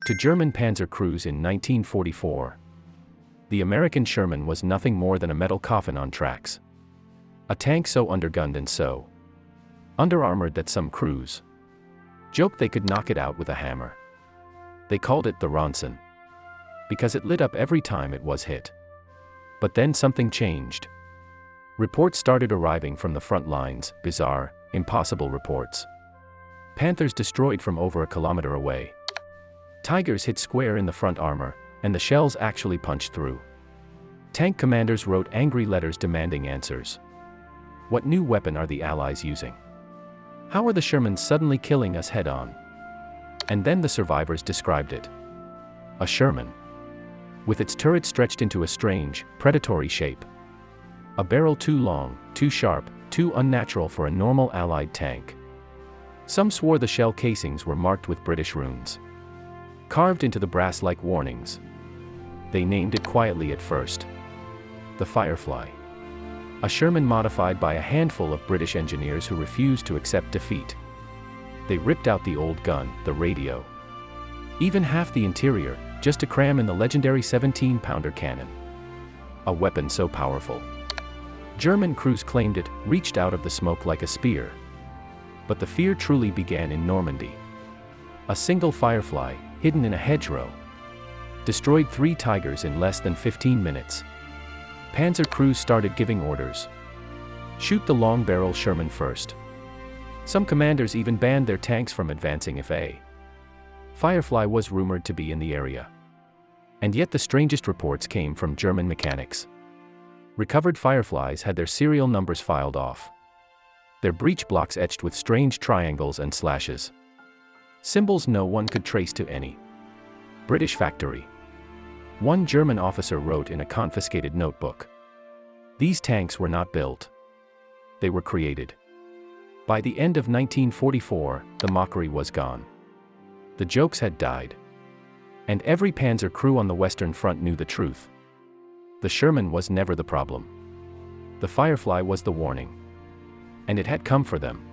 to German Panzer Crews in 1944. The American Sherman was nothing more than a metal coffin on tracks. A tank so undergunned and so under-armored that some crews joked they could knock it out with a hammer. They called it the Ronson, because it lit up every time it was hit. But then something changed. Reports started arriving from the front lines, bizarre, impossible reports. Panthers destroyed from over a kilometer away. Tigers hit square in the front armor, and the shells actually punched through. Tank commanders wrote angry letters demanding answers. What new weapon are the Allies using? How are the Shermans suddenly killing us head-on? And then the survivors described it. A Sherman, with its turret stretched into a strange, predatory shape. A barrel too long, too sharp, too unnatural for a normal Allied tank. Some swore the shell casings were marked with British runes, carved into the brass like warnings. They named it quietly at first the Firefly. A Sherman modified by a handful of British engineers who refused to accept defeat. They ripped out the old gun, the radio, even half the interior, just to cram in the legendary 17-pounder cannon. A weapon so powerful, German crews claimed it reached out of the smoke like a spear. But the fear truly began in Normandy. A single Firefly, hidden in a hedgerow, destroyed 3 Tigers in less than 15 minutes. Panzer crews started giving orders. Shoot the long-barrel Sherman first. Some commanders even banned their tanks from advancing if a Firefly was rumored to be in the area. And yet the strangest reports came from German mechanics. Recovered Fireflies had their serial numbers filed off, their breech blocks etched with strange triangles and slashes. Symbols no one could trace to any British factory. One German officer wrote in a confiscated notebook, "These tanks were not built. They were created." By the end of 1944, the mockery was gone. The jokes had died. And every Panzer crew on the Western Front knew the truth. The Sherman was never the problem. The Firefly was the warning. And it had come for them.